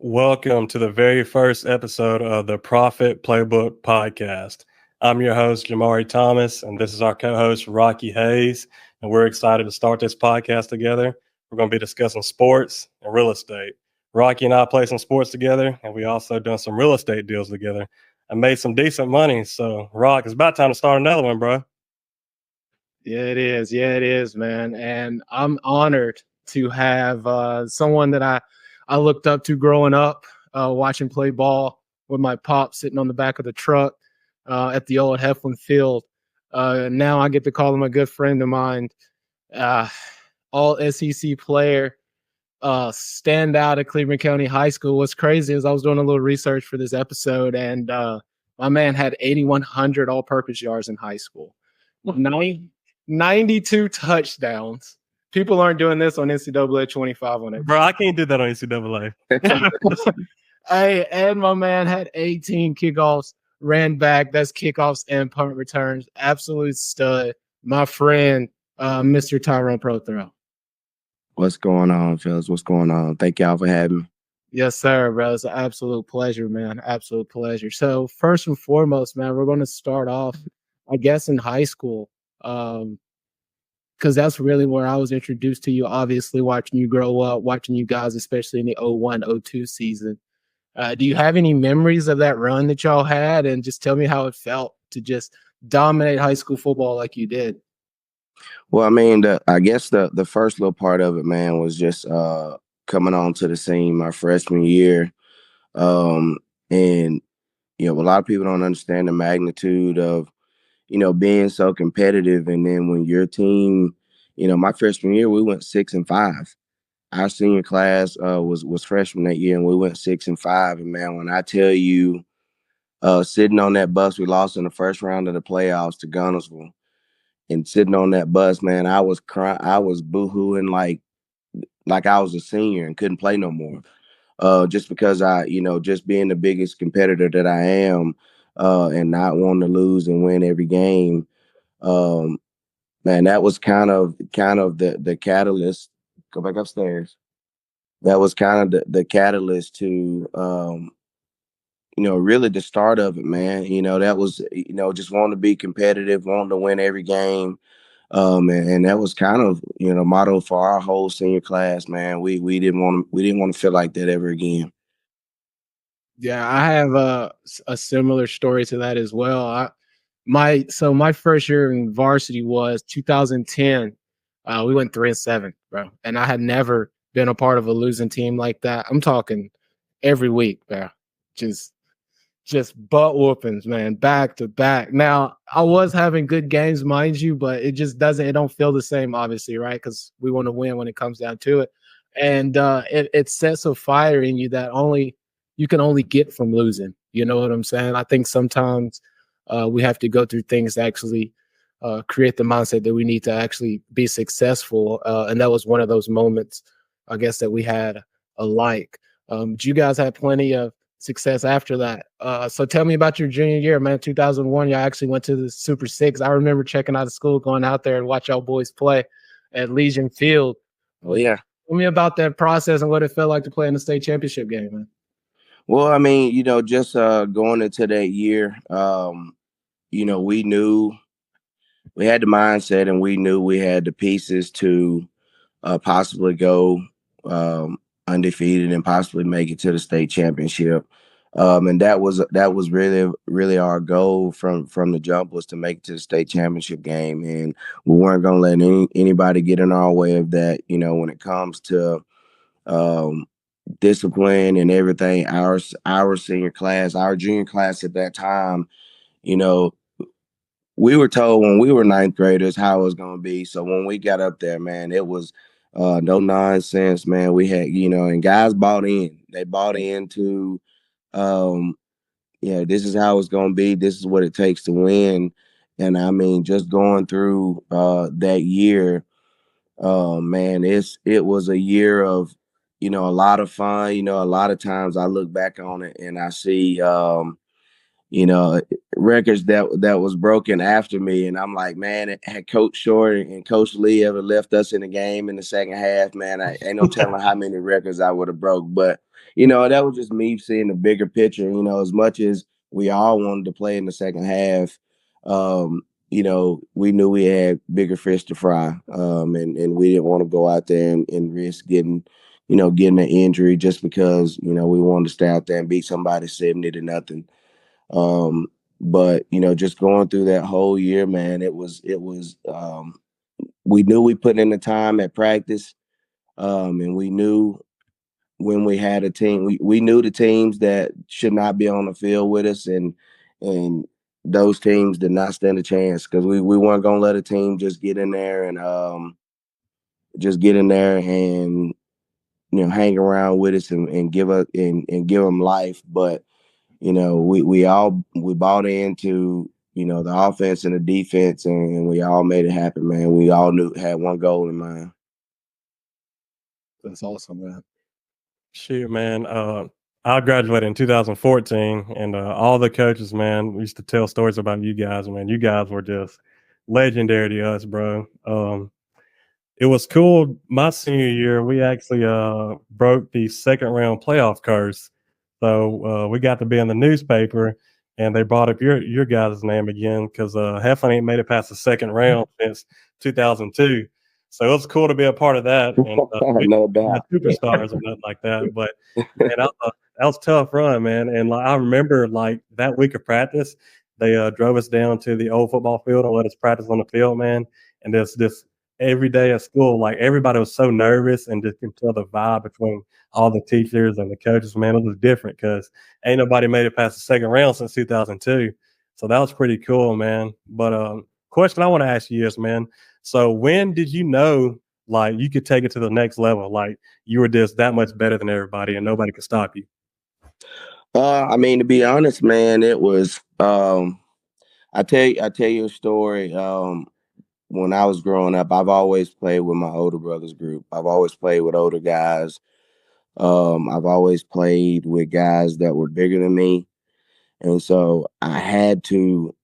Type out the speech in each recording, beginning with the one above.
Welcome to the very first episode of the Profit Playbook Podcast. I'm your host, Jamari Thomas, and this is our co-host, Rocky Hayes, and we're excited to start this podcast together. We're going to be discussing sports and real estate. Rocky and I play some sports together, and we also done some real estate deals together. I made some decent money, so Rock, it's about time to start another one, bro. Yeah, it is. Yeah, it is, man. And I'm honored to have someone that I looked up to growing up, watching play ball with my pop sitting on the back of the truck at the old Heflin Field. Now I get to call him a good friend of mine, uh, all SEC player, standout at Cleveland County High School. What's crazy is I was doing a little research for this episode, and my man had 8,100 all-purpose yards in high school. 92 touchdowns. People aren't doing this on NCAA 25 on it. Bro, I can't do that on NCAA. Hey, and my man had 18 kickoffs, ran back. That's kickoffs and punt returns. Absolute stud. My friend, Mr. Tyrone Prothro. What's going on, fellas? What's going on? Thank y'all for having me. Yes, sir, bro. It's an absolute pleasure, man. Absolute pleasure. So first and foremost, man, we're going to start off, I guess, in high school. Because that's really where I was introduced to you, obviously, watching you grow up, watching you guys, especially in the 01-02 season. Do you have any memories of that run that y'all had? And just tell me how it felt to just dominate high school football like you did. Well, I mean, I guess the first little part of it, man, was just coming onto the scene my freshman year. And, a lot of people don't understand the magnitude of, being so competitive. And then when your team, my freshman year, we went 6-5. Our senior class was freshman that year, and we went 6-5. And man, when I tell you, sitting on that bus, we lost in the first round of the playoffs to Gunnersville, and sitting on that bus, man, I was crying, I was boohooing like I was a senior and couldn't play no more. Just because just being the biggest competitor that I am, and not wanting to lose and win every game. Man, that was kind of the catalyst. Go back upstairs. That was kind of the catalyst to, really the start of it, man. That was, just wanting to be competitive, wanting to win every game. And that was kind of, motto for our whole senior class, man. We didn't want to feel like that ever again. Yeah, I have a similar story to that as well. My first year in varsity was 2010. We went 3-7, bro, and I had never been a part of a losing team like that. I'm talking every week, bro. Just butt whoopings, man, back to back. Now, I was having good games, mind you, but it don't feel the same, obviously, right? Because we want to win when it comes down to it. And it sets a fire in you that you can only get from losing. You know what I'm saying? I think sometimes we have to go through things to actually create the mindset that we need to actually be successful. And that was one of those moments, I guess, that we had alike. But you guys had plenty of success after that. So tell me about your junior year, man. 2001, y'all actually went to the Super Six. I remember checking out of school, going out there and watch y'all boys play at Legion Field. Oh, yeah. Tell me about that process and what it felt like to play in the state championship game, man. Well, I mean, just going into that year, we knew we had the mindset, and we knew we had the pieces to possibly go undefeated and possibly make it to the state championship. And that was really, really our goal from the jump, was to make it to the state championship game. And we weren't going to let anybody get in our way of that. When it comes to discipline and everything, our senior class, our junior class at that time, we were told when we were ninth graders how it was going to be. So when we got up there, man, it was no nonsense, man. We had, and guys bought in. They bought into, this is how it's going to be. This is what it takes to win. And I mean, just going through that year, man, it was a year of, a lot of fun. A lot of times I look back on it and I see, you know, records that was broken after me. And I'm like, man, had Coach Short and Coach Lee ever left us in the game in the second half, man, I ain't no telling how many records I would have broke. But, you know, that was just me seeing the bigger picture. You know, as much as we all wanted to play in the second half, you know, we knew we had bigger fish to fry. And we didn't want to go out there and risk getting an injury just because, you know, we wanted to stay out there and beat somebody 70-0. But you know, just going through that whole year, man, it was we knew we put in the time at practice, and we knew when we had a team, we knew the teams that should not be on the field with us, and those teams did not stand a chance because we weren't gonna let a team just get in there and hang around with us and give us and give them life. But you know, we bought into, you know, the offense and the defense, and we all made it happen, man. We all had one goal in mind. That's awesome, man. Shoot, man. I graduated in 2014, and all the coaches, man, we used to tell stories about you guys, man. You guys were just legendary to us, bro. It was cool. My senior year, we actually broke the second round playoff curse. So we got to be in the newspaper, and they brought up your guys' name again because Heflin ain't made it past the second round since 2002. So it was cool to be a part of that. And we No didn't have doubt. superstars or nothing like that. But man, that was a tough run, man. And like, I remember like that week of practice, they drove us down to the old football field and let us practice on the field, man. And there's this every day at school, like everybody was so nervous and just can tell the vibe between all the teachers and the coaches, man, it was different because ain't nobody made it past the second round since 2002. So that was pretty cool, man. But question I want to ask you is, man, so when did you know like you could take it to the next level? Like you were just that much better than everybody and nobody could stop you? I mean, to be honest, man, it was I tell you a story. When I was growing up, I've always played with my older brothers group. I've always played with older guys. I've always played with guys that were bigger than me. And so I had to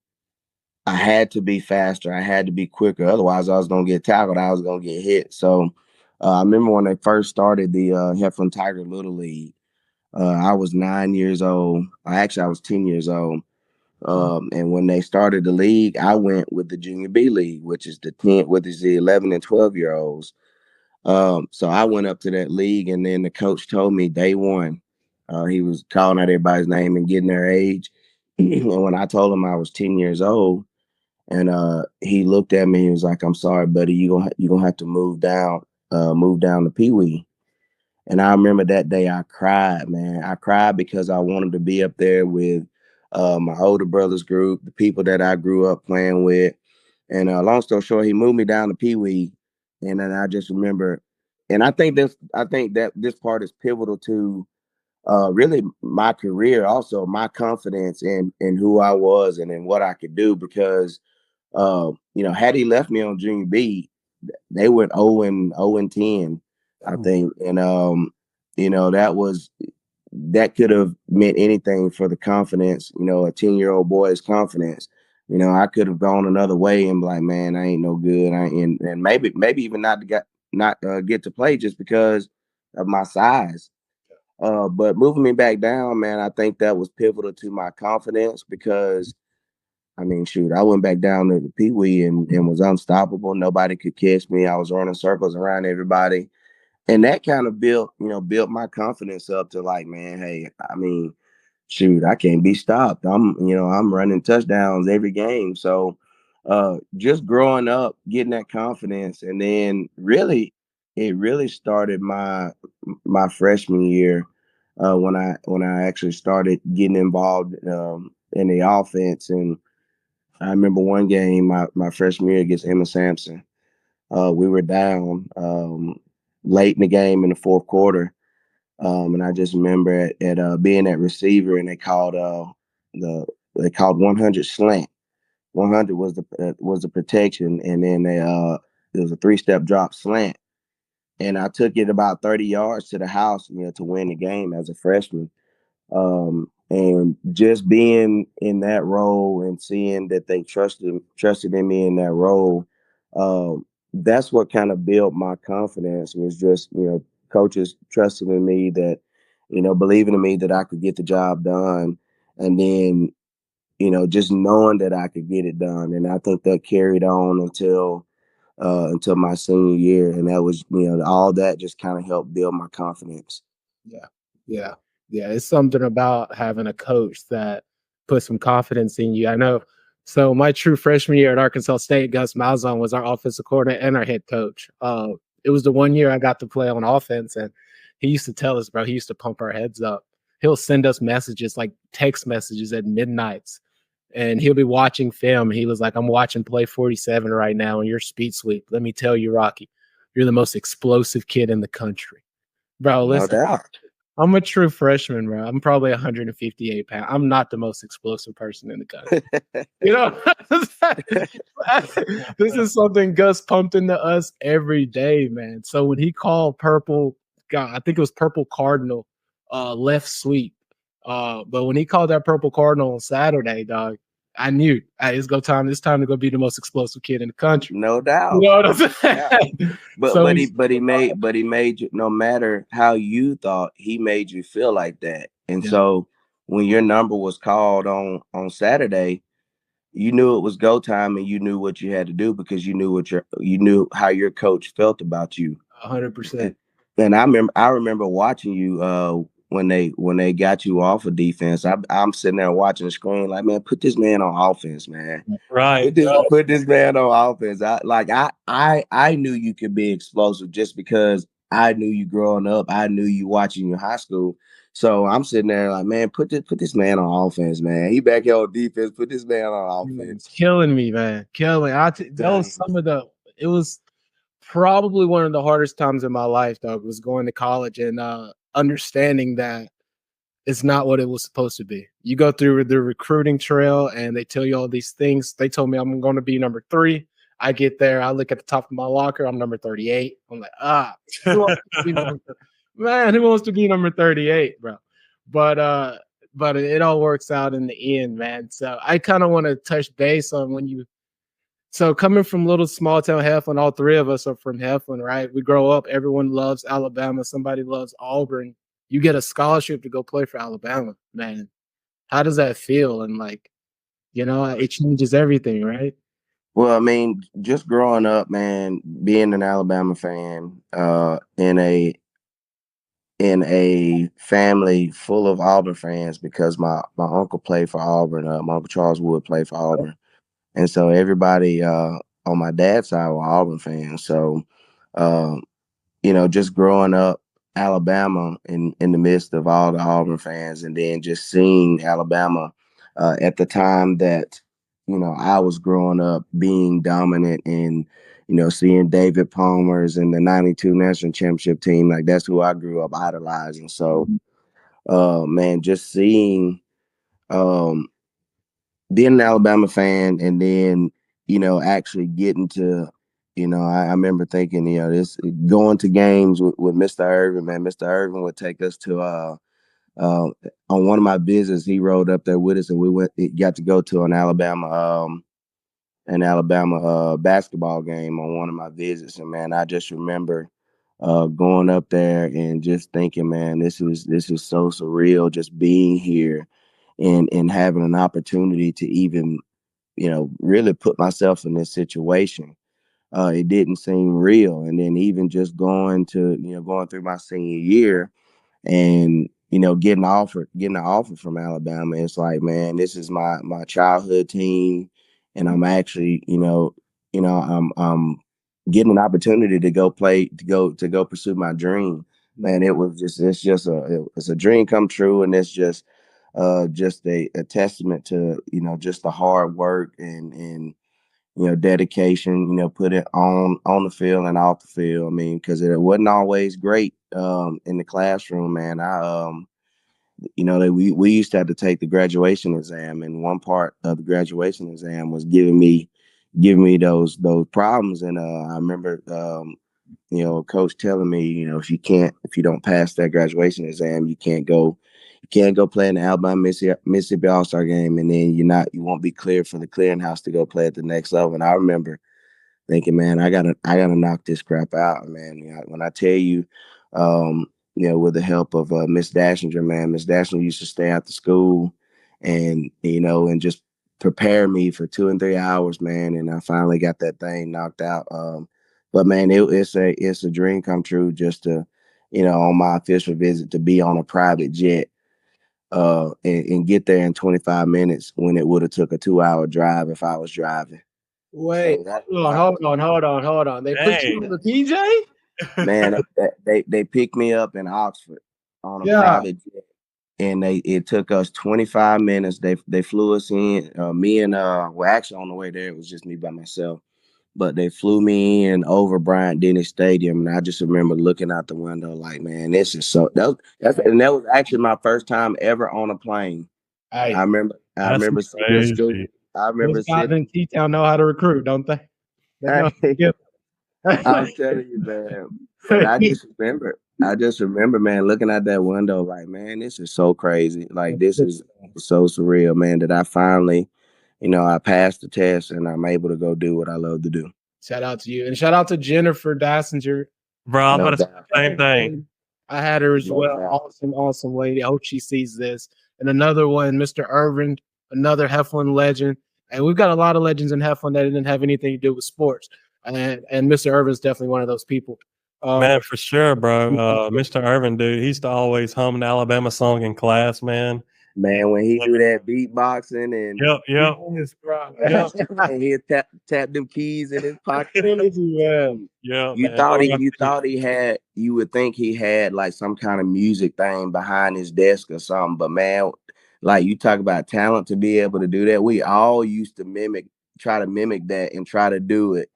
be faster. I had to be quicker. Otherwise, I was going to get tackled. I was going to get hit. So I remember when they first started the Heflin Tiger Little League, I was 9 years old. I was 10 years old. And when they started the league, I went with the Junior B League, which is the 11 and 12-year-olds. So I went up to that league, and then the coach told me day one, he was calling out everybody's name and getting their age. And when I told him I was 10 years old, and he looked at me, he was like, "I'm sorry, buddy, you gonna have to move down to Pee Wee." And I remember that day I cried, man. I cried because I wanted to be up there with my older brothers group, the people that I grew up playing with. And long story short, he moved me down to Pee Wee, and then I just remember, and I think that this part is pivotal to really my career, also my confidence in who I was and in what I could do. Because you know, had he left me on Junior B, they went 0-10, I think, and you know, that could have meant anything for the confidence, you know, a 10-year-old boy's confidence. You know, I could have gone another way and be like, man, I ain't no good. And maybe even not get to play just because of my size. But moving me back down, man, I think that was pivotal to my confidence because, I mean, shoot, I went back down to the Pee Wee and was unstoppable. Nobody could catch me. I was running circles around everybody. And that kind of built my confidence up to like, man, hey, I mean, shoot, I can't be stopped. I'm running touchdowns every game. So just growing up, getting that confidence, and then it really started my freshman year when I actually started getting involved in the offense. And I remember one game my freshman year against Emma Sampson. We were down late in the game in the fourth quarter. And I just remember being at receiver, and they called 100 slant. 100 was the protection, and then there was a 3-step drop slant, and I took it about 30 yards to the house, you know, to win the game as a freshman. And just being in that role and seeing that they trusted in me in that role, that's what kind of built my confidence. Was just coaches trusting in me, that believing in me that I could get the job done, and then just knowing that I could get it done. And I think that carried on until my senior year, and that was all that just kind of helped build my confidence. Yeah, yeah, yeah. It's something about having a coach that puts some confidence in you. I know. So my true freshman year at Arkansas State, Gus Malzahn was our offensive coordinator and our head coach. It was the one year I got to play on offense, and he used to tell us, bro. He used to pump our heads up. He'll send us messages, like text messages at midnights, and he'll be watching film. He was like, "I'm watching play 47 right now in your speed sweep. Let me tell you, Rocky, you're the most explosive kid in the country." Bro, No listen, doubt. I'm a true freshman, bro. I'm probably 158 pounds. I'm not the most explosive person in the country. You know, this is something Gus pumped into us every day, man. So when he called purple, God, I think it was purple cardinal, left sweep. But when he called that purple cardinal on Saturday, dog, I knew it's time to go be the most explosive kid in the country. No doubt. You know what I'm saying? Yeah. But he made you, no matter how you thought, he made you feel like that. And so when your number was called on Saturday, you knew it was go time, and you knew what you had to do, because you knew how your coach felt about you. 100%. And I remember watching you when they got you off of defense. I'm sitting there watching the screen like, man, put this man on offense, man. Right. Put this man on offense. I knew you could be explosive just because I knew you growing up. I knew you watching you in high school. So I'm sitting there like, man, put this man on offense, man. He back here on defense. Put this man on offense. Killing me, man. Killing. That was it was probably one of the hardest times in my life, dog, was going to college and understanding that it's not what it was supposed to be. You go through the recruiting trail and they tell you all these things. They told me I'm going to be number 3. I get there. I look at the top of my locker. I'm number 38. I'm like, man, who wants to be number 38, bro? But it all works out in the end, man. So I kind of want to touch base on so coming from little small town Heflin, all 3 of us are from Heflin, right? We grow up, everyone loves Alabama. Somebody loves Auburn. You get a scholarship to go play for Alabama, man. How does that feel? And it changes everything, right? Well, I mean, just growing up, man, being an Alabama fan, in a family full of Auburn fans, because my uncle played for Auburn. My uncle Charles Wood played for Auburn, and so everybody on my dad's side were Auburn fans. So, uh, just growing up Alabama in the midst of all the Auburn fans, and then just seeing Alabama at the time that I was growing up being dominant, and seeing David Palmer's and the '92 national championship team, like that's who I grew up idolizing. So, man, just seeing um, being an Alabama fan, and then actually getting to I remember thinking this going to games with Mr. Irvin, man. Mr. Irvin would take us to on one of my visits. He rode up there with us, and got to go to an Alabama basketball game on one of my visits. And man, I just remember going up there and just thinking, man, this is so surreal, just being here and having an opportunity to even really put myself in this situation. It didn't seem real. And then even just going through my senior year, and getting an offer from Alabama, it's like, man, this is my childhood team, and I'm actually I'm getting an opportunity to go play, to go pursue my dream. Man, it's a dream come true, and it's just a testament to just the hard work and dedication, put it on the field and off the field. I mean, because it wasn't always great in the classroom, man. We used to have to take the graduation exam, and one part of the graduation exam was giving me those problems. And I remember coach telling me, if you don't pass that graduation exam, you can't go You can't go play in the Alabama Mississippi All-Star game, and then you won't be cleared for the clearinghouse to go play at the next level. And I remember thinking, man, I gotta knock this crap out, man. When I tell you, with the help of Miss Dashinger, man, Miss Dashinger used to stay after school, and and just prepare me for 2 and 3 hours, man. And I finally got that thing knocked out. But man, it's a dream come true just to, on my official visit to be on a private jet. And get there in 25 minutes when it would have took a 2-hour drive if I was driving. Wait, So hold on. They put you on the PJ? Man, they picked me up in Oxford on a private jet, and it took us 25 minutes. They flew us in. Me and actually on the way there it was just me by myself, but they flew me in over Bryant-Denny Stadium, and I just remember looking out the window like, man, this is so. That was actually my first time ever on a plane. Hey, I remember sitting in school. I remember those guys sitting. in T-Town know how to recruit, don't they? I'm telling you, man. But I just remember, man, looking out that window, like, man, this is so crazy. Like, this is so surreal, man, that I finally, I passed the test and I'm able to go do what I love to do. Shout out to you. And shout out to Jennifer Dassinger. Bro, I'm about to say the same thing. I had her as well. Awesome lady. I hope she sees this. And another one, Mr. Irvin, another Heflin legend. And we've got a lot of legends in Heflin that didn't have anything to do with sports. And Mr. Irvin's definitely one of those people. Man, for sure, bro. Mr. Irvin, dude, he used to always hum an Alabama song in class, man. Man, when he do that beatboxing and and he'll tap them keys in his pocket. You would think he had like some kind of music thing behind his desk or something, but man, like you talk about talent to be able to do that. We all used to try to mimic that and try to do it.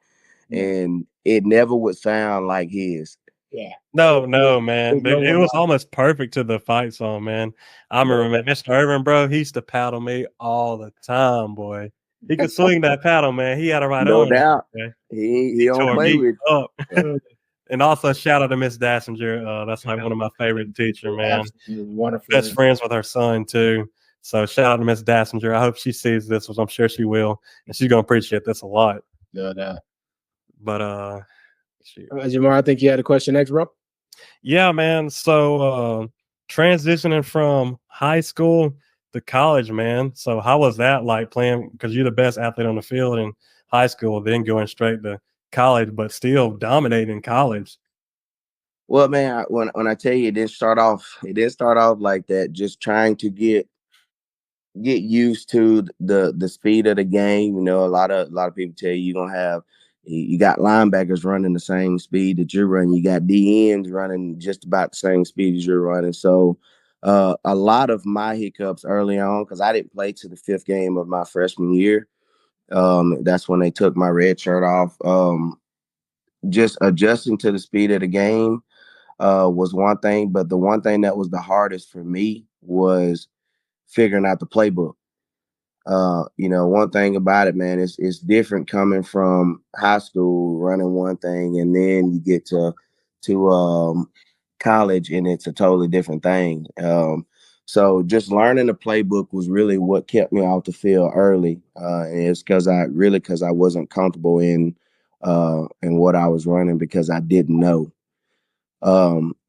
And it never would sound like his. Yeah. No, man. It was almost perfect to the fight song, man. I remember Mr. Irvin, bro, he used to paddle me all the time, boy. He could swing that paddle, man. He had a right on. No doubt. He don't play with up. And also shout out to Miss Dassinger. That's like one of my favorite teachers, man. Wonderful. Best friends with her son too. So shout out to Miss Dassinger. I hope she sees this, which I'm sure she will, and she's gonna appreciate this a lot. No doubt. But Jamar, I think you had a question next, bro. Yeah, man. So transitioning from high school to college, man. So how was that like playing? Because you're the best athlete on the field in high school, then going straight to college, but still dominating college. Well, man, when I tell you it didn't start off like that. Just trying to get used to the speed of the game. A lot of people tell you you got linebackers running the same speed that you're running. You got DNs running just about the same speed as you're running. So a lot of my hiccups early on, because I didn't play to the 5th game of my freshman year. That's when they took my red shirt off. Just adjusting to the speed of the game was one thing. But the one thing that was the hardest for me was figuring out the playbook. One thing about it, man, it's different coming from high school running one thing, and then you get to college and it's a totally different thing. So just learning the playbook was really what kept me off the field early. And it's because I wasn't comfortable in what I was running because I didn't know.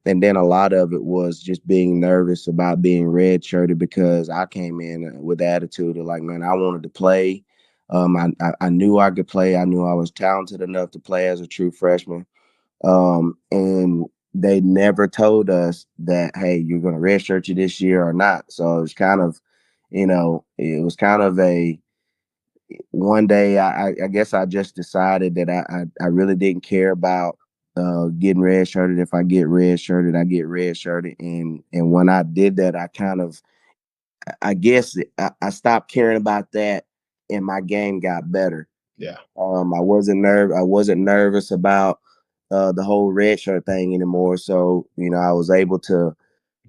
And then a lot of it was just being nervous about being redshirted because I came in with the attitude of like, man, I wanted to play. I knew I could play. I knew I was talented enough to play as a true freshman. And they never told us that, hey, you're going to redshirt you this year or not. So it was kind of, a one day. I guess I just decided that I really didn't care about getting redshirted. If I get redshirted, I get redshirted. And when I did that, I guess I stopped caring about that, and my game got better. Yeah. I wasn't nervous about the whole redshirt thing anymore. So I was able to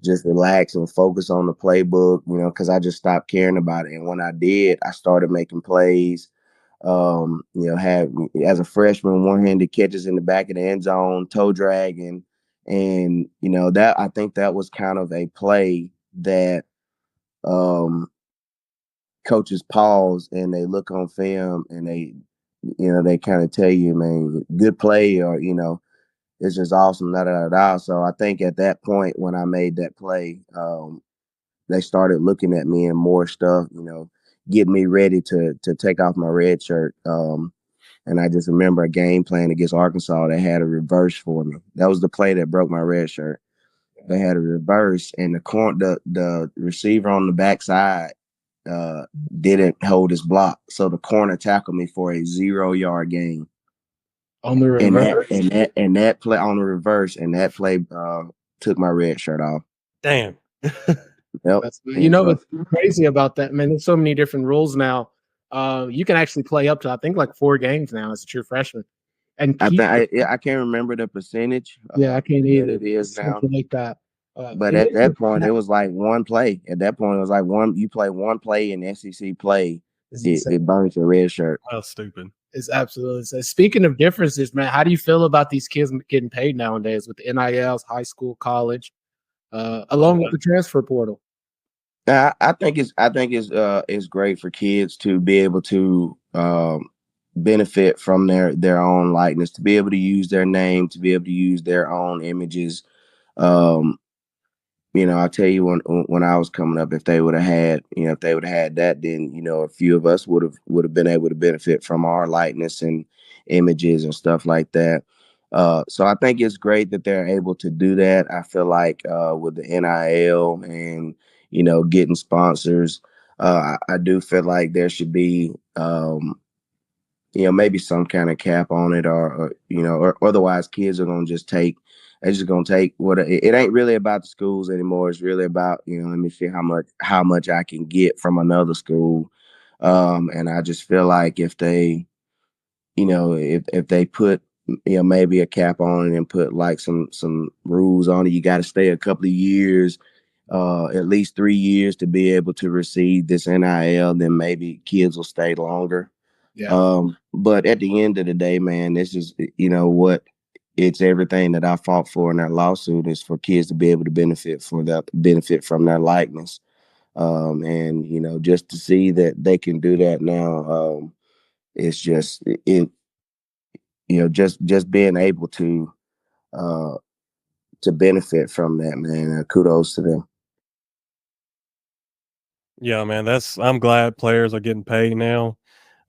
just relax and focus on the playbook. Because I just stopped caring about it. And when I did, I started making plays. Had as a freshman, one-handed catches in the back of the end zone, toe dragging, and that I think that was kind of a play that coaches pause and they look on film and they kind of tell you, man, good play, or it's just awesome, da da da da. So I think at that point when I made that play, they started looking at me and more stuff, getting me ready to take off my red shirt. And I just remember a game playing against Arkansas that had a reverse for me. That was the play that broke my red shirt. They had a reverse, and the receiver on the backside didn't hold his block, so the corner tackled me for a 0-yard gain On the reverse, and that play on the reverse, and that play took my red shirt off. Damn. Yep. What's crazy about that, man? There's so many different rules now. You can actually play up to, I think, like 4 games now as a true freshman. And I can't remember the percentage. I can't either. It is now like that. But at that point, it was like one play. At that point, it was like you play one play in SEC play, it burns your red shirt. That's stupid. It's absolutely insane. Speaking of differences, man, how do you feel about these kids getting paid nowadays with the NILs, high school, college, along with the transfer portal? I think it's great for kids to be able to benefit from their own likeness, to be able to use their name, to be able to use their own images. I tell you, when I was coming up, if they would have had that, then a few of us would have been able to benefit from our likeness and images and stuff like that. So I think it's great that they're able to do that. I feel like with the NIL and getting sponsors, I do feel like there should be maybe some kind of cap on it, or otherwise kids are gonna just take. They're just gonna take what it ain't really about the schools anymore. It's really about let me see how much I can get from another school, and I just feel like if they, if they put maybe a cap on it and put like some rules on it, you got to stay a couple of years, at least 3 years to be able to receive this NIL. Then maybe kids will stay longer. Yeah. But at the end of the day, man, this is what. It's everything that I fought for in that lawsuit is for kids to be able to benefit from their likeness. And just to see that they can do that now, it's just just being able to benefit from that, man. Kudos to them. Yeah, man, I'm glad players are getting paid now.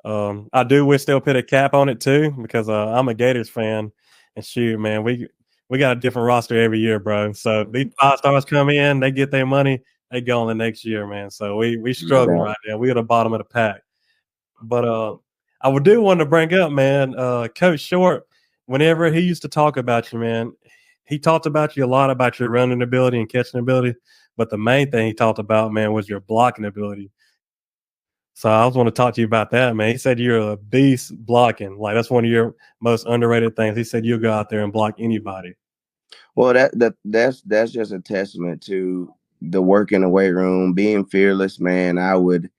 I do wish they'll put a cap on it too, because I'm a Gators fan, and shoot, man, we got a different roster every year, bro. So these 5 stars come in, they get their money, they go on the next year, man. So we struggling right now. We at the bottom of the pack. But I do want to bring up, man, Coach Short. Whenever he used to talk about you, man, he talked about you a lot, about your running ability and catching ability. But the main thing he talked about, man, was your blocking ability. So I was want to talk to you about that, man. He said you're a beast blocking. Like, that's one of your most underrated things. He said you'll go out there and block anybody. Well, that's just a testament to the work in the weight room, being fearless, man. I would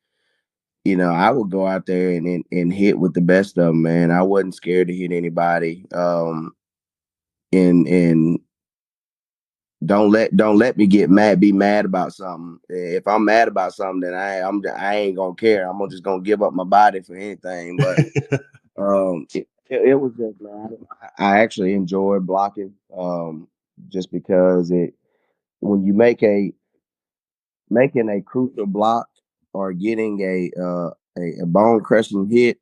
go out there and hit with the best of them, man. I wasn't scared to hit anybody. And don't let me be mad about something. If I'm mad about something, then I ain't gonna care. I'm just gonna give up my body for anything. But it was just, man, I actually enjoyed blocking, just because when you making a crucial block or getting a bone crushing hit,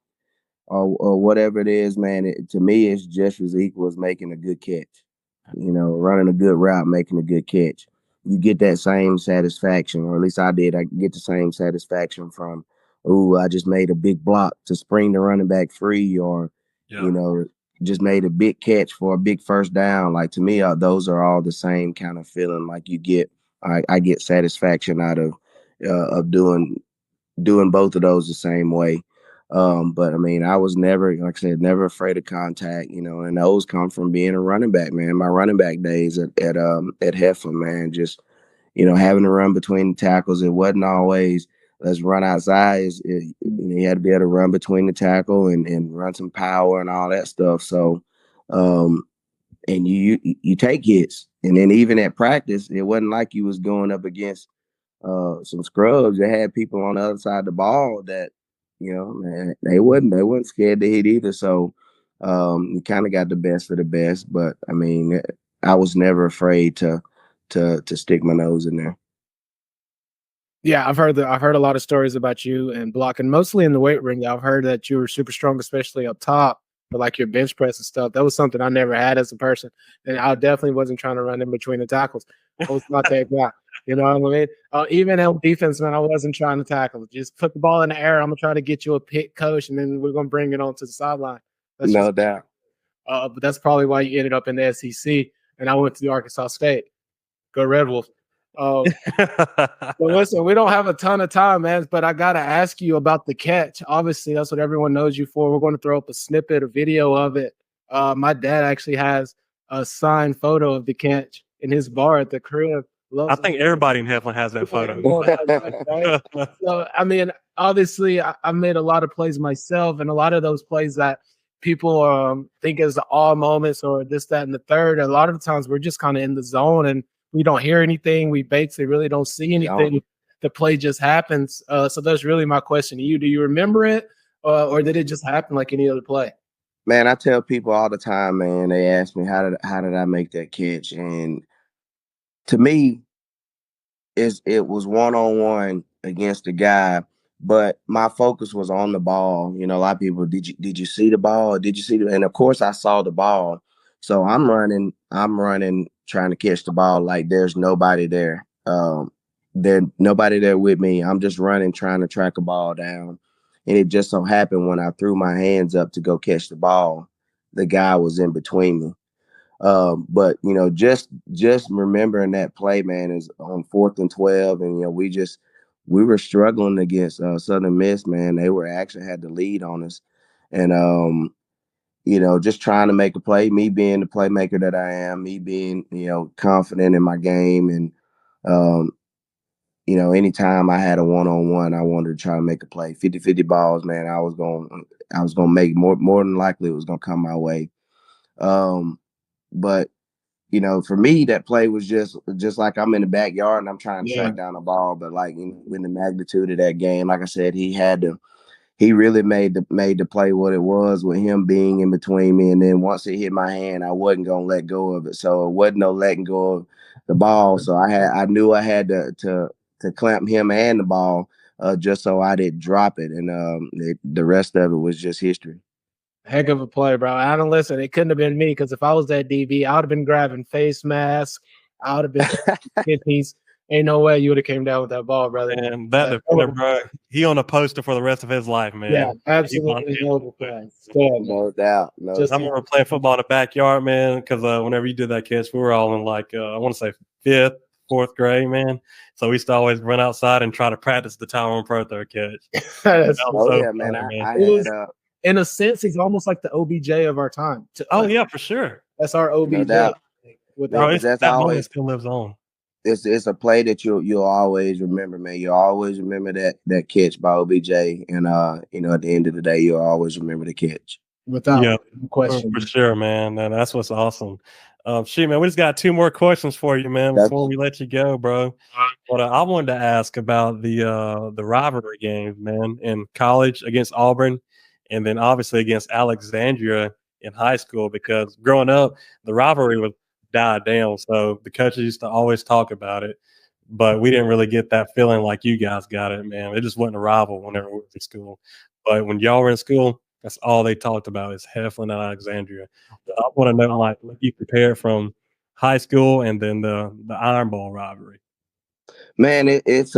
or whatever it is, man, to me, it's just as equal as making a good catch. Running a good route, making a good catch. You get that same satisfaction, or at least I did. I get the same satisfaction from, I just made a big block to spring the running back free, or, just made a big catch for a big first down. Like, to me, those are all the same kind of feeling. Like, you get, I get satisfaction out of doing both of those the same way. But I mean, I was never, like I said, never afraid of contact, and those come from being a running back, man. My running back days at Heifer, man, just, having to run between the tackles. It wasn't always let's run outside. You had to be able to run between the tackle and run some power and all that stuff. So, and you take hits. And then even at practice, it wasn't like you was going up against some scrubs that had people on the other side of the ball that, man, they weren't scared to hit either. So you kind of got the best of the best. But I mean, I was never afraid to stick my nose in there. Yeah, I've heard a lot of stories about you and blocking, mostly in the weight room. I've heard that you were super strong, especially up top, for like your bench press and stuff. That was something I never had as a person, and I definitely wasn't trying to run in between the tackles. I was not that guy. You know what I mean? Even on defense, man, I wasn't trying to tackle. Just put the ball in the air. I'm gonna try to get you a pick, coach, and then we're gonna bring it on to the sideline. That's No just, doubt. but that's probably why you ended up in the SEC, and I went to the Arkansas State. Go Red Wolves. Well, listen, we don't have a ton of time, man, but I got to ask you about the catch. Obviously, that's what everyone knows you for. We're going to throw up a snippet, a video of it. My dad actually has a signed photo of the catch in his bar at the crib. I think everybody in Heflin has that photo. So, I mean, obviously, I made a lot of plays myself, and a lot of those plays that people think is the all moments or this, that, and the third. A lot of the times we're just kind of in the zone and we don't hear anything. We basically really don't see anything. Yeah. The play just happens. So that's really my question to you. Do you remember it, or did it just happen like any other play? Man, I tell people all the time, man, they ask me, how did I make that catch? And to me, it was one-on-one against the guy, but my focus was on the ball. A lot of people, did you see the ball? Did you see and of course I saw the ball. So I'm running, trying to catch the ball like there's nobody there. There's nobody there with me. I'm just running, trying to track a ball down. And it just so happened when I threw my hands up to go catch the ball, the guy was in between me. But just remembering that play, man, is on 4th and 12, and we were struggling against Southern Miss, man. They were actually had the lead on us, and just trying to make a play. Me being the playmaker that I am, me being confident in my game, and anytime I had a one-on-one, I wanted to try to make a play. 50-50 balls, man. I was gonna make more than likely it was gonna come my way. But for me, that play was just like I'm in the backyard and I'm trying to track down the ball. But like in the magnitude of that game, like I said, he really made the play what it was with him being in between me. And then once it hit my hand, I wasn't gonna let go of it. So it wasn't no letting go of the ball. So I knew I had to clamp him and the ball just so I didn't drop it. And the rest of it was just history. Heck of a play, bro. I don't listen. It couldn't have been me because if I was that DB, I would have been grabbing face masks. I would have been 50s. Ain't no way you would have came down with that ball, brother. And that defender, bro, he on a poster for the rest of his life, man. Yeah, absolutely. No doubt. I remember playing football in the backyard, man, because whenever you did that catch, we were all in like I want to say 5th, 4th grade, man. So we used to always run outside and try to practice the Tyrone Prothro catch. Man. I had in a sense, he's almost like the OBJ of our time. Yeah, for sure. That's our OBJ. No doubt. That moment still lives on. It's a play that you'll always remember, man. You'll always remember that catch by OBJ, and at the end of the day, you'll always remember the catch. Without question, for sure, man. And that's what's awesome. Shoot, man, we just got 2 more questions for you, man, before we let you go, bro. But I wanted to ask about the rivalry games, man, in college against Auburn, and then obviously against Alexandria in high school, because growing up, the rivalry was died down. So the coaches used to always talk about it, but we didn't really get that feeling like you guys got it, man. It just wasn't a rival whenever we were in school. But when y'all were in school, that's all they talked about is Heflin and Alexandria. So I want to know, like, what you prepared from high school and then the Iron Bowl rivalry. Man, it's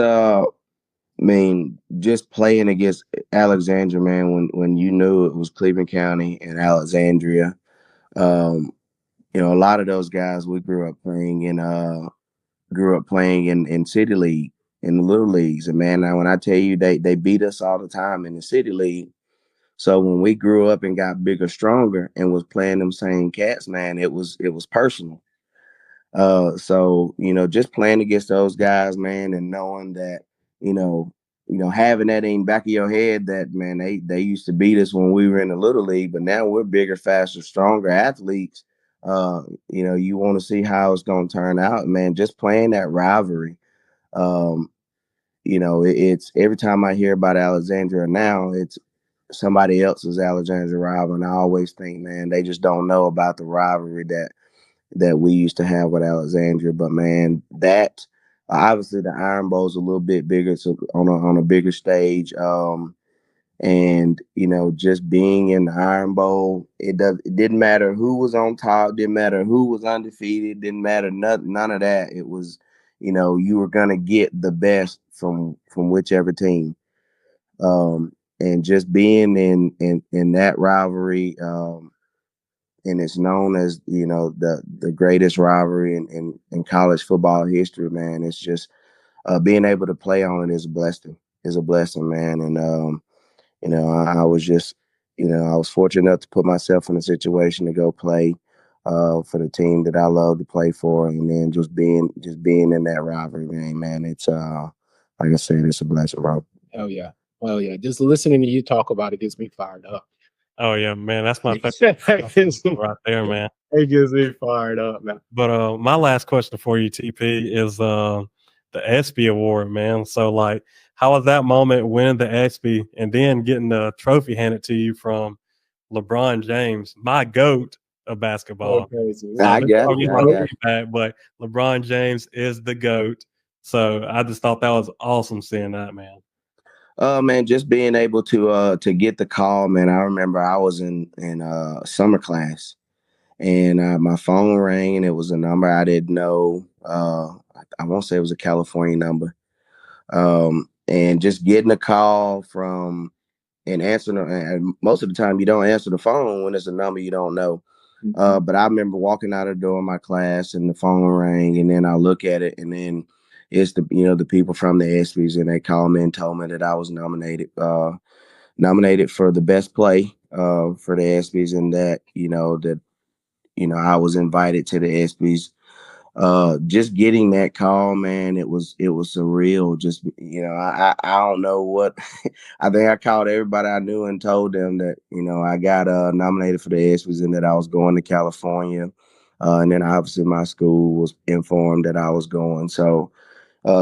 just playing against Alexandria, man, when you knew it was Cleveland County and Alexandria. A lot of those guys we grew up playing in City League, in the little leagues. And man, now when I tell you they beat us all the time in the City League. So when we grew up and got bigger, stronger, and was playing them same cats, man, it was personal. So just playing against those guys, man, and knowing that, having that in the back of your head that, man, they used to beat us when we were in the little league, but now we're bigger, faster, stronger athletes. You want to see how it's going to turn out, man. Just playing that rivalry, it's every time I hear about Alexandria now, it's somebody else's Alexandria rival, and I always think, man, they just don't know about the rivalry that we used to have with Alexandria. But man, that obviously the Iron Bowl is a little bit bigger, so on a bigger stage. And just being in the Iron Bowl, it didn't matter who was on top, didn't matter who was undefeated, didn't matter none of that. It was, you were gonna get the best from whichever team. And just being in that rivalry, and it's known as the greatest rivalry in college football history, man. It's just being able to play on it is a blessing, man. And I was just, I was fortunate enough to put myself in a situation to go play for the team that I love to play for, and then just being in that rivalry game, man. It's like I said, it's a blessing, bro. Hell yeah. Well, yeah. Just listening to you talk about it gets me fired up. Oh yeah, man, that's my favorite right there, man. It gets me fired up, man. But my last question for you, TP, is the ESPY Award, man. So like, how was that moment winning the ESPY and then getting the trophy handed to you from LeBron James, my GOAT of basketball? I get it. But LeBron James is the GOAT. So I just thought that was awesome seeing that, man. Man, just being able to get the call, man. I remember I was in summer class, and my phone rang, and it was a number I didn't know. I won't say it was a California number. And just getting a call from and answering, and most of the time you don't answer the phone when it's a number you don't know. But I remember walking out of the door of my class, and the phone rang, and then I look at it, and then it's the people from the ESPYs, and they called me and told me that I was nominated for the best play for the ESPYs, and that I was invited to the ESPYs. Just getting that call, man, it was surreal. Just I don't know what I think I called everybody I knew and told them that I got nominated for the ESPYs and that I was going to California, and then obviously my school was informed that I was going. So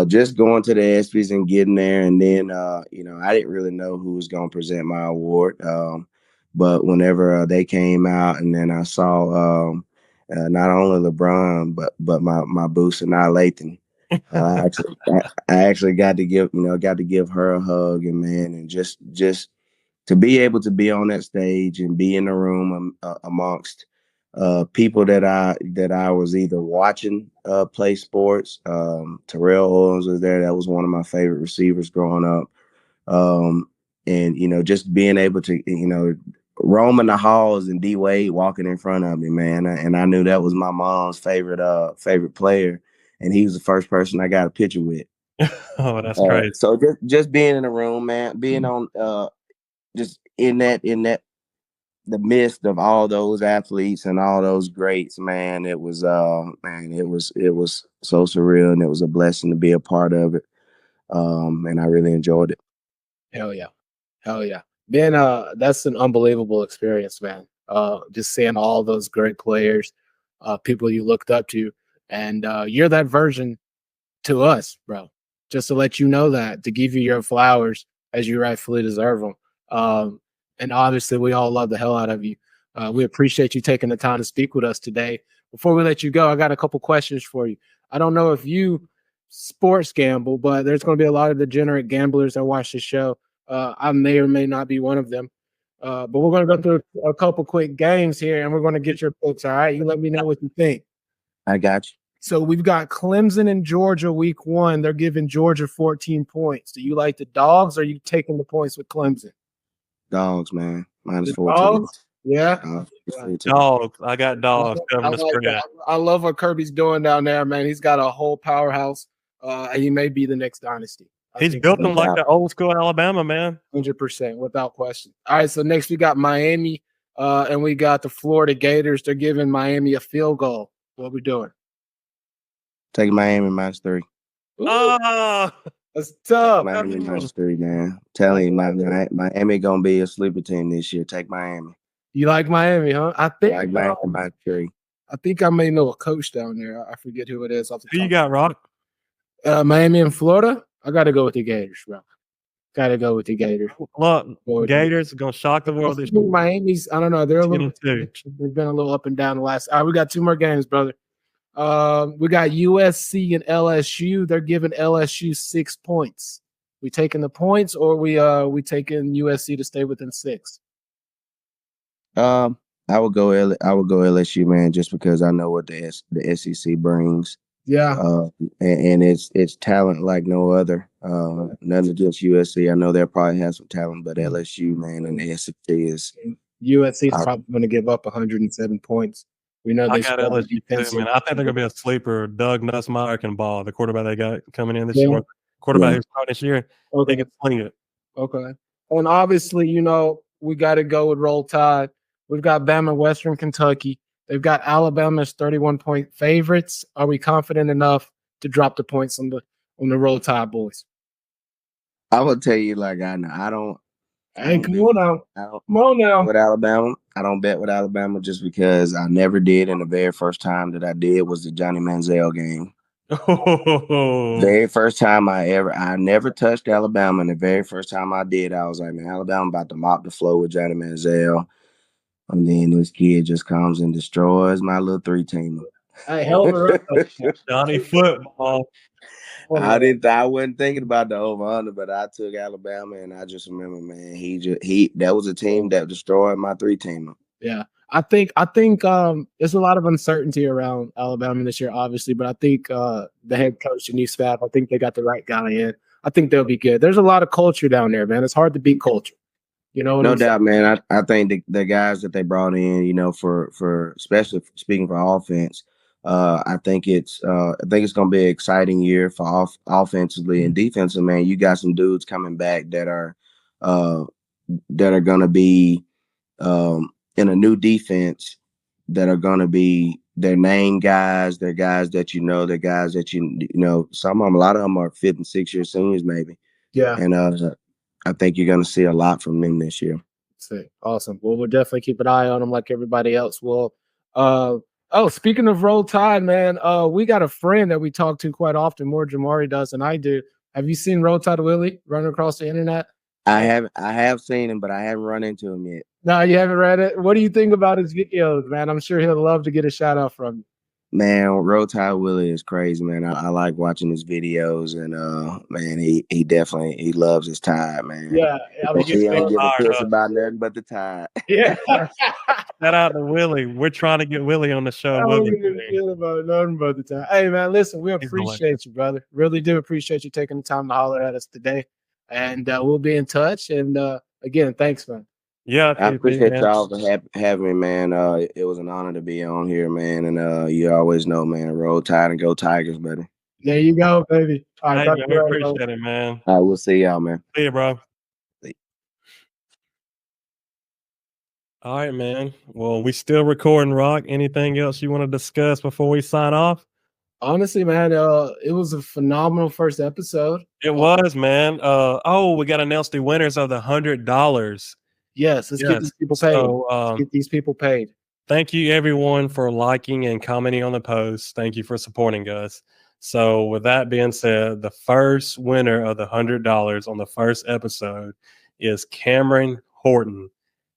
just going to the ESPYs and getting there, and then I didn't really know who was going to present my award, but whenever they came out, and then I saw not only LeBron but my boo Sanaa Lathan. I actually got to give her a hug, and man, and just to be able to be on that stage and be in the room amongst people that I was either watching play sports. Terrell Owens was there. That was one of my favorite receivers growing up. And just being able to roaming the halls and D Wade walking in front of me, man. And I knew that was my mom's favorite player, and he was the first person I got a picture with. Oh, that's great. So just being in the room, man, being on just in the midst of all those athletes and all those greats, man, it was so surreal, and it was a blessing to be a part of it. And I really enjoyed it. Hell yeah. Man, that's an unbelievable experience, man. Just seeing all those great players, people you looked up to, and you're that version to us, bro. Just to let you know that, to give you your flowers as you rightfully deserve them. And obviously, we all love the hell out of you. We appreciate you taking the time to speak with us today. Before we let you go, I got a couple questions for you. I don't know if you sports gamble, but there's going to be a lot of degenerate gamblers that watch the show. I may or may not be one of them. But we're going to go through a couple quick games here, and we're going to get your picks, all right? You let me know what you think. I got you. So we've got Clemson and Georgia week 1. They're giving Georgia 14 points. Do you like the dogs, or are you taking the points with Clemson? Dogs, man. Minus 14. Dogs? Yeah. Dogs. I got dogs. I love what Kirby's doing down there, man. He's got a whole powerhouse. He may be the next dynasty. He's built them like the old school Alabama, man. 100%, without question. All right, so next we got Miami, and we got the Florida Gators. They're giving Miami a field goal. What are we doing? Take Miami minus 3. Oh, that's tough. Miami minus 3, man. I'm telling you, Miami gonna be a sleeper team this year. Take Miami. You like Miami, huh? I think like Miami minus 3. I think I may know a coach down there. I forget who it is. Who you got, Rock? Miami and Florida. I got to go with the Gators, bro. Got to go with the Gators. Look, Gators are going to shock the world this year. Miami's, I don't know. They've been a little up and down the last. All right, we got 2 more games, brother. We got USC and LSU. They're giving LSU 6 points. We taking the points, or we taking USC to stay within 6? I would go LSU, man, just because I know what the SEC brings. Yeah. And it's talent like no other. Nothing against USC. I know they'll probably have some talent, but LSU, man, and the SEC is USC is probably going to give up 107 points. We know they got LSU too, man. I think they're going to be a sleeper. Doug Nussmeier can ball. The quarterback they got coming in this year. Quarterback who's starting this year, they can sling it. Okay. And obviously, we got to go with Roll Tide. We've got Bama, Western Kentucky. They've got Alabama as 31-point favorites. Are we confident enough to drop the points on the Roll Tide boys? I will tell you, like I know, I don't. Hey, come on now. With Alabama, I don't bet with Alabama just because I never did, and the very first time that I did was the Johnny Manziel game. Very first time I never touched Alabama, and the very first time I did, I was like, man, Alabama about to mop the floor with Johnny Manziel. And then this kid just comes and destroys my little 3-teamer. Hey, hell of a run. Johnny football. I wasn't thinking about the over-under, but I took Alabama, and I just remember, man, that was a team that destroyed my 3-teamer. Yeah. I think there's a lot of uncertainty around Alabama this year, obviously, but I think the head coach and new staff, I think they got the right guy in. I think they'll be good. There's a lot of culture down there, man. It's hard to beat culture. No doubt, man. I think the guys that they brought in, for especially speaking for offense, I think it's going to be an exciting year for offensively and defensively. Man, you got some dudes coming back that are going to be in a new defense that are going to be their name guys. They're guys that they're guys that some of them, a lot of them are 5th and 6th year seniors, maybe. Yeah, and I think you're going to see a lot from them this year. Sick. Awesome. Well, we'll definitely keep an eye on them like everybody else will. Speaking of Roll Tide, man, we got a friend that we talk to quite often, more Jamari does than I do. Have you seen Roll Tide Willie running across the internet? I have seen him, but I haven't run into him yet. No, you haven't read it? What do you think about his videos, man? I'm sure he'll love to get a shout out from you. Man, Roll Tide Willie is crazy, man. I like watching his videos, and man, he definitely loves his Tide, man. Yeah, I mean, he don't give a piss about nothing but the Tide. Yeah. Shout out to Willie. We're trying to get Willie on the show. I don't give a shit about nothing but the Tide. Hey, man, listen, we appreciate you, brother. Really do appreciate you taking the time to holler at us today, and we'll be in touch. And again, thanks, man. Yeah, I appreciate y'all for having me, man. It was an honor to be on here, man. And you always know, man, Roll Tide and go Tigers, buddy. There you go, baby. All right, man, we appreciate it, man. All right, we'll see y'all, man. See you, bro. All right, man. Well, we still recording, Rock. Anything else you want to discuss before we sign off? Honestly, man, it was a phenomenal first episode. It was, man. We got to announce the winners of the $100. Yes, let's get these people paid. Let's get these people paid. Thank you, everyone, for liking and commenting on the post. Thank you for supporting us. So with that being said, the first winner of the $100 on the first episode is Cameron Horton.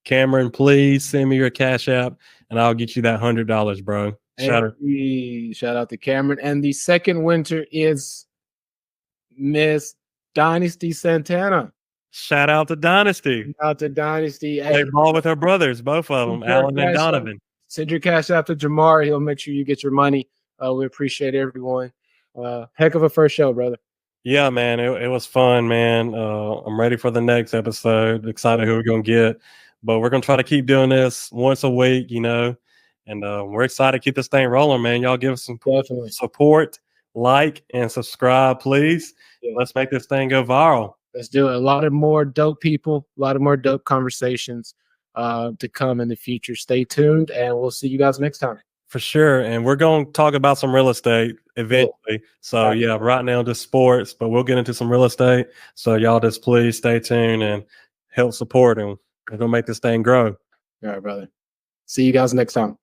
Cameron, please send me your Cash App, and I'll get you that $100, bro. Shout out to Cameron. And the second winner is Miss Dynasty Santana. Shout out to Dynasty. Shout out to Dynasty. They ball with her brothers, both of them, Alan and Donovan. Send your Cash App to Jamari. He'll make sure you get your money. We appreciate everyone. Heck of a first show, brother. Yeah, man. It was fun, man. I'm ready for the next episode. Excited who we're going to get. But we're going to try to keep doing this once a week, and we're excited to keep this thing rolling, man. Y'all give us some support, like, and subscribe, please. Yeah. Let's make this thing go viral. Let's do it. A lot of more dope people, a lot of more dope conversations to come in the future. Stay tuned, and we'll see you guys next time. For sure. And we're going to talk about some real estate eventually. Cool. So, yeah, right now just sports, but we'll get into some real estate. So, y'all just please stay tuned and help support, and we're going to make this thing grow. All right, brother. See you guys next time.